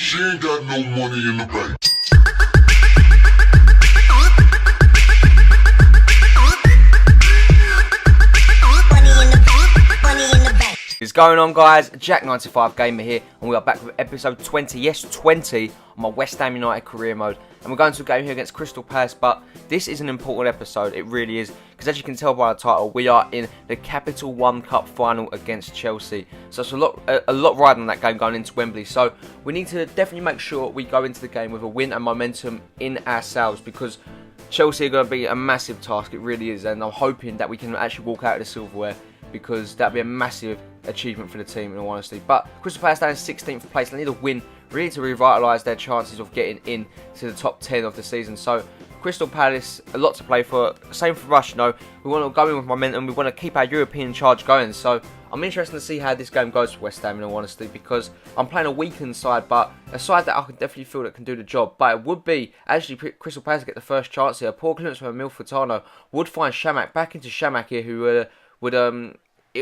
She ain't got no money in the bank. What's going on, guys? Jack95 Gamer here, and we are back with episode 20, yes 20, on my West Ham United career mode. And we're going to a game here against Crystal Palace, but this is an important episode, it really is, because as you can tell by the title, we are in the Capital One Cup final against Chelsea. So it's a lot riding on that game going into Wembley, so we need to definitely make sure we go into the game with a win and momentum in ourselves, because Chelsea are going to be a massive task, it really is, and I'm hoping that we can actually walk out of the silverware, because that'd be a massive achievement for the team in all honesty. But Crystal Palace down in 16th place. They need a win really to revitalise their chances of getting in to the top 10 of the season. So Crystal Palace, a lot to play for. Same for us, you know. We want to go in with momentum. We want to keep our European charge going. So I'm interested to see how this game goes for West Ham in all honesty, because I'm playing a weakened side, but a side that I can definitely feel that can do the job. But it would be actually Crystal Palace to get the first chance here. Poor clearance from Emil Furtado would find Shamak back into Shamak here, who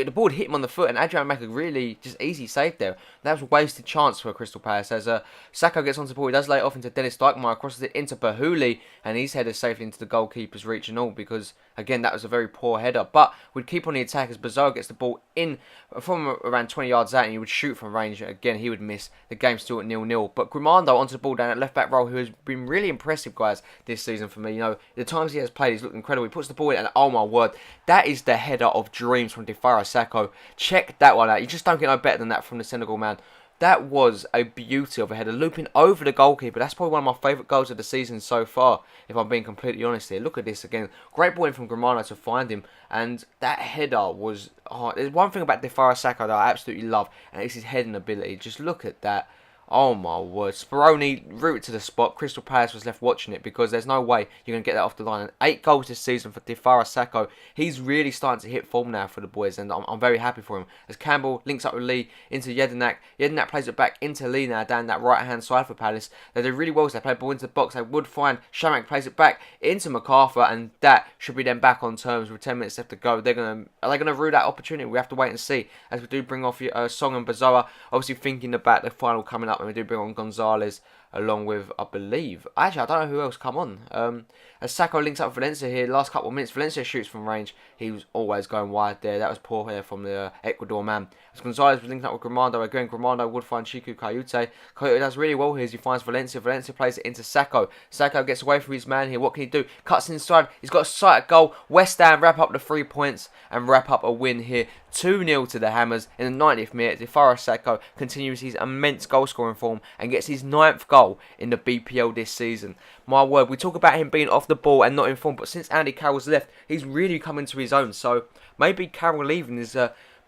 the ball would hit him on the foot, and Adrian make a really just easy save there. That was a wasted chance for Crystal Palace as Sacco gets onto the ball. He does lay it off into Dennis Dijkmeyer, crosses it into Bahuli, and he's headed safely into the goalkeeper's reach and all, because again that was a very poor header. But we'd keep on the attack as Bazoa gets the ball in from around 20 yards out, and he would shoot from range. Again, he would miss. The game's still at 0-0. But Grimando onto the ball down at left back role, who has been really impressive, guys, this season for me. You know, the times he has played, he's looked incredible. He puts the ball in, and oh my word, that is the header of dreams from Defara Sacco. Check that one out. You just don't get no better than that from the Senegal man. That was a beauty of a header, looping over the goalkeeper. That's probably one of my favourite goals of the season so far, if I'm being completely honest here. Look at this again. Great ball in from Grimano to find him. And that header was... Oh, there's one thing about Defara Sacco that I absolutely love, and it's his heading ability. Just look at that. Oh my word. Speroni rooted to the spot. Crystal Palace was left watching it, because there's no way you're going to get that off the line. And 8 goals this season for Defara Sacco. He's really starting to hit form now for the boys, and I'm very happy for him. As Campbell links up with Lee into Jedinak. Jedinak plays it back into Lee now down that right hand side for Palace. They do really well as they play the ball into the box. They would find Shamak plays it back into MacArthur, and that should be then back on terms with 10 minutes left to go. Are they going to rue that opportunity? We have to wait and see, as we do bring off Song and Bazoa, obviously thinking about the final coming up, and we do bring on Gonzalez along with, I believe, actually I don't know who else come on. As Sacco links up with Valencia here, last couple of minutes, Valencia shoots from range. He was always going wide there. That was poor here from the Ecuador man. As Gonzalez was linked up with Grimando again, Grimando would find Chiku Kayute. Kayute does really well here as he finds Valencia. Valencia plays it into Sacco. Sacco gets away from his man here. What can he do? Cuts inside. He's got a sight at goal. West Ham wrap up the 3 points and wrap up a win here. 2-0 to the Hammers in the 90th minute. Defara Sacco continues his immense goal scoring form and gets his 9th goal in the BPL this season. My word, we talk about him being off the ball and not in form, but since Andy Carroll's left, he's really come into his own. So maybe Carroll leaving is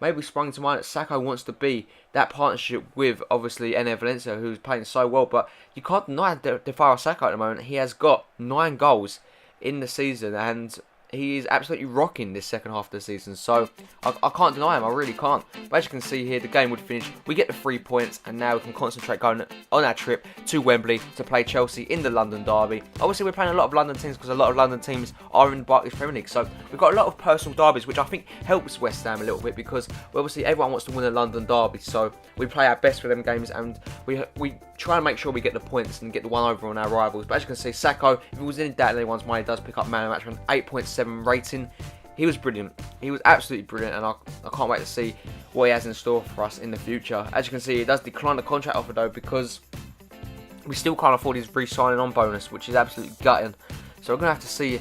maybe sprung to mind that Sacco wants to be that partnership with obviously Ener Valencia, who's playing so well. But you can't deny Defara Sacco at the moment. He has got 9 goals in the season, and he is absolutely rocking this second half of the season. So I can't deny him, I really can't. But as you can see here, the game would finish. We get the 3 points, and now we can concentrate going on our trip to Wembley to play Chelsea in the London derby. Obviously we're playing a lot of London teams, because a lot of London teams are in the Barclays Premier League. So we've got a lot of personal derbies, which I think helps West Ham a little bit, because obviously everyone wants to win a London derby. So we play our best for them games, and we try and make sure we get the points and get the one over on our rivals. But as you can see, Sacco, if it was in doubt in anyone's mind, he does pick up man of the match with an 8.7 rating. He was brilliant. He was absolutely brilliant, and I can't wait to see what he has in store for us in the future. As you can see, he does decline the contract offer though, because we still can't afford his re-signing on bonus, which is absolutely gutting. So we're going to have to see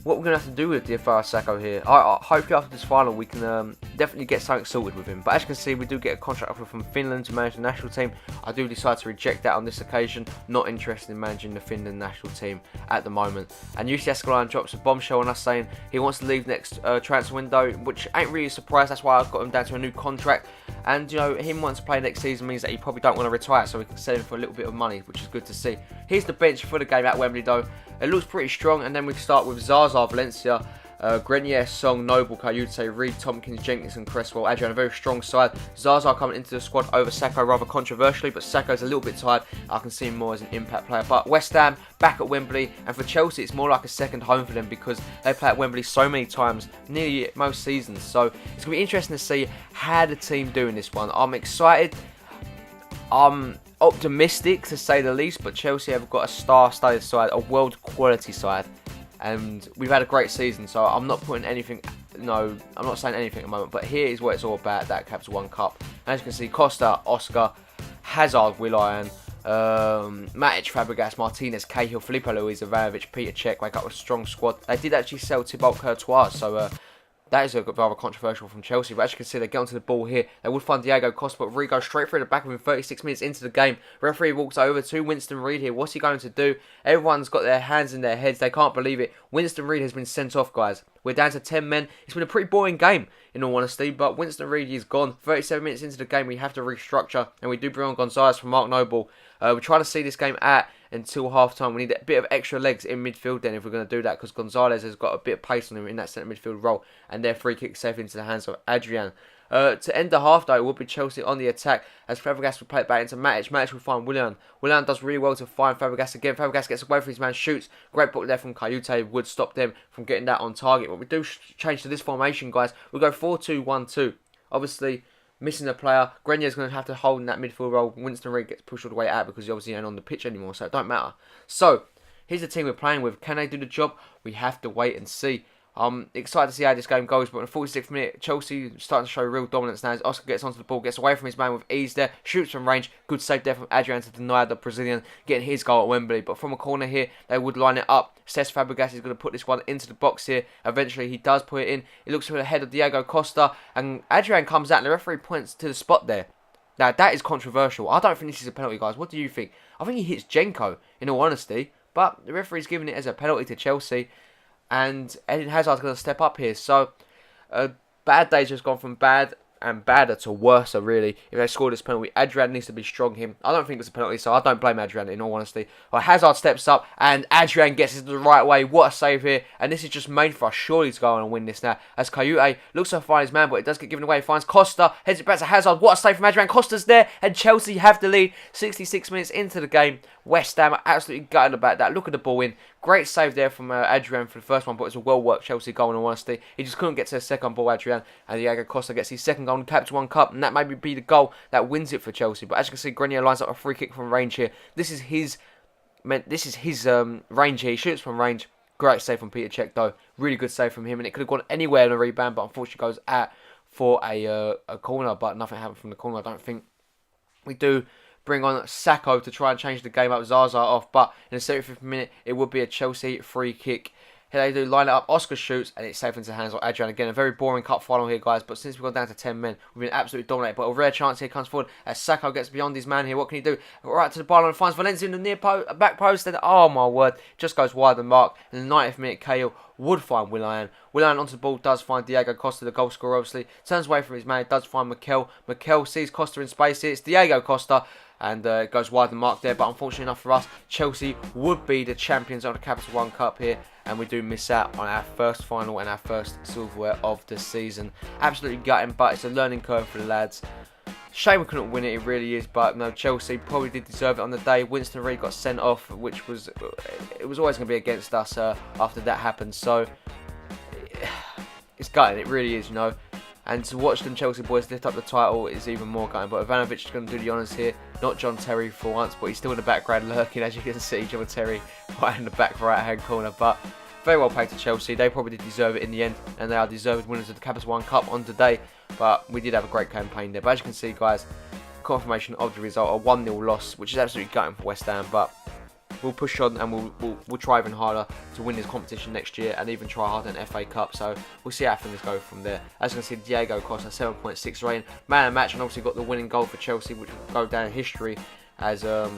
what we're going to have to do with Defara Sacco here. I hope after this final we can definitely get something sorted with him. But as you can see, we do get a contract offer from Finland to manage the national team. I do decide to reject that on this occasion. Not interested in managing the Finland national team at the moment. And UC Escalon drops a bombshell on us saying he wants to leave next transfer window, which ain't really a surprise. That's why I've got him down to a new contract. And you know, him wanting to play next season means that he probably don't want to retire, so we can sell him for a little bit of money, which is good to see. Here's the bench for the game at Wembley though. It looks pretty strong, and then we start with Zaza, Valencia, Grenier, Song, Noble, Kayute, Reed, Tompkins, Jenkins and Cresswell. Adrian, a very strong side. Zaza coming into the squad over Sacco rather controversially, but Sacco's a little bit tired. I can see him more as an impact player. But West Ham back at Wembley, and for Chelsea it's more like a second home for them, because they play at Wembley so many times, nearly most seasons. So it's going to be interesting to see how the team do in this one. I'm excited. I'm optimistic to say the least, but Chelsea have got a star-studded side, a world-quality side, and we've had a great season. So I'm not putting anything. No, I'm not saying anything at the moment. But here is what it's all about. That Capital One Cup. As you can see, Costa, Oscar, Hazard, Willian, Matic, Fabregas, Martinez, Cahill, Filipe Luis, Ivanovic, Peter Cech wake up with a strong squad. They did actually sell Thibaut Courtois, so that is rather controversial from Chelsea. But as you can see, they get onto the ball here. They would find Diego Costa, but Rodrigo straight through the back of him 36 minutes into the game. Referee walks over to Winston Reid here. What's he going to do? Everyone's got their hands in their heads. They can't believe it. Winston Reid has been sent off, guys. We're down to 10 men. It's been a pretty boring game, in all honesty, but Winston Reid is gone. 37 minutes into the game, we have to restructure, and we do bring on Gonzalez from Mark Noble. We're trying to see this game out until half-time. We need a bit of extra legs in midfield then if we're going to do that, because Gonzalez has got a bit of pace on him in that centre midfield role, and their free kick safe into the hands of Adrian. To end the half, though, it will be Chelsea on the attack as Fabregas will play it back into Matic. Matic will find Willian. Willian does really well to find Fabregas again. Fabregas gets away from his man, shoots. Great block there from Kayute would stop them from getting that on target. But we do change to this formation, guys. We go 4-2-1-2. Obviously, missing a player. Grenier's going to have to hold in that midfield role. Winston Reid gets pushed all the way out because he obviously ain't on the pitch anymore, so it don't matter. So, here's the team we're playing with. Can they do the job? We have to wait and see. I'm excited to see how this game goes, but in the 46th minute, Chelsea starting to show real dominance now as Oscar gets onto the ball, gets away from his man with ease there, shoots from range, good save there from Adrian to deny the Brazilian getting his goal at Wembley. But from a corner here, they would line it up. Cesc Fabregas is going to put this one into the box here. Eventually, he does put it in. It looks for the head of Diego Costa, and Adrian comes out, and the referee points to the spot there. Now, that is controversial. I don't think this is a penalty, guys. What do you think? I think he hits Jenko, in all honesty, but the referee's giving it as a penalty to Chelsea. And Eden Hazard's going to step up here. So, bad day's just gone from bad and badder to worse, really. If they score this penalty, Adrian needs to be strong here. I don't think it's a penalty, so I don't blame Adrian, in all honesty. Well, Hazard steps up, and Adrian gets it the right way. What a save here. And this is just made for us, surely, to go on and win this now. As Kayute looks to find his man, but it does get given away. He finds Costa, heads it back to Hazard. What a save from Adrian. Costa's there, and Chelsea have the lead. 66 minutes into the game. West Ham are absolutely gutted about that. Look at the ball in. Great save there from Adrian for the first one, but it's a well-worked Chelsea goal in all honesty. He just couldn't get to the second ball, Adrian, and Diego Costa gets his second goal in the Capital One Cup, and that may be the goal that wins it for Chelsea. But as you can see, Grenier lines up a free kick from range here. This is his range here. He shoots from range. Great save from Peter Cech, though. Really good save from him, and it could have gone anywhere in a rebound, but unfortunately goes out for a corner, but nothing happened from the corner, I don't think. We do bring on Sacco to try and change the game up, Zaza off, but in the 75th minute, it would be a Chelsea free kick. Here they do line it up, Oscar shoots, and it's safe into the hands of Adrian. Again, a very boring cup final here, guys, but since we've gone down to 10 men, we've been absolutely dominated. But a rare chance here comes forward as Sacco gets beyond his man here. What can he do? Right to the byline and finds Valencia in the near back post, and oh my word, just goes wide of the mark. In the 90th minute, Cahill would find Willian. Willian onto the ball, does find Diego Costa, the goal scorer, obviously. Turns away from his man, does find Mikel. Mikel sees Costa in space here. It's Diego Costa. And it goes wide of the mark there, but unfortunately enough for us, Chelsea would be the champions of the Capital One Cup here, and we do miss out on our first final and our first silverware of the season. Absolutely gutting, but it's a learning curve for the lads. Shame we couldn't win it, it really is, but no, Chelsea probably did deserve it on the day. Winston Reid got sent off, which was, it was always going to be against us after that happened, so it's gutting, it really is, you know. And to watch them Chelsea boys lift up the title is even more gutting. But Ivanovic is going to do the honours here. Not John Terry for once, but he's still in the background lurking, as you can see. John Terry right in the back right-hand corner. But very well played to Chelsea. They probably did deserve it in the end. And they are deserved winners of the Capital One Cup on today. But we did have a great campaign there. But as you can see, guys, confirmation of the result. A 1-0 loss, which is absolutely gutting for West Ham. But we'll push on and we'll try even harder to win this competition next year and even try harder in FA Cup. So we'll see how things go from there. As you can see, Diego Costa 7.6 rating, man of the match, and obviously got the winning goal for Chelsea, which will go down in history as a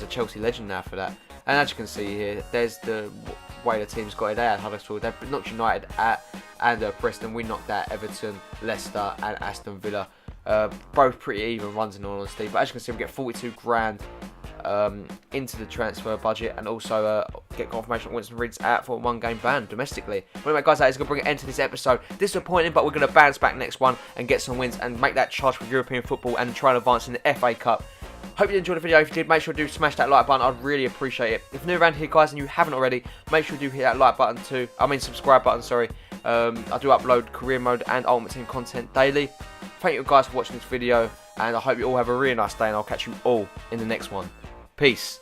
Chelsea legend now for that. And as you can see here, there's the way the team's got it at Huddersfield. They've knocked United and Preston. We knocked out Everton, Leicester and Aston Villa. Both pretty even runs in all honesty. But as you can see, we get 42 grand into the transfer budget, and also get confirmation that Winston Reid's out for a 1-game ban domestically. But anyway, guys, that is going to bring an end to this episode. Disappointing, but we're going to bounce back next one and get some wins and make that charge for European football and try and advance in the FA Cup. Hope you enjoyed the video. If you did, make sure to smash that like button. I'd really appreciate it. If you're new around here, guys, and you haven't already, make sure you do hit that like button too. Subscribe button, sorry. I do upload career mode and Ultimate Team content daily. Thank you guys for watching this video, and I hope you all have a really nice day, and I'll catch you all in the next one. Peace.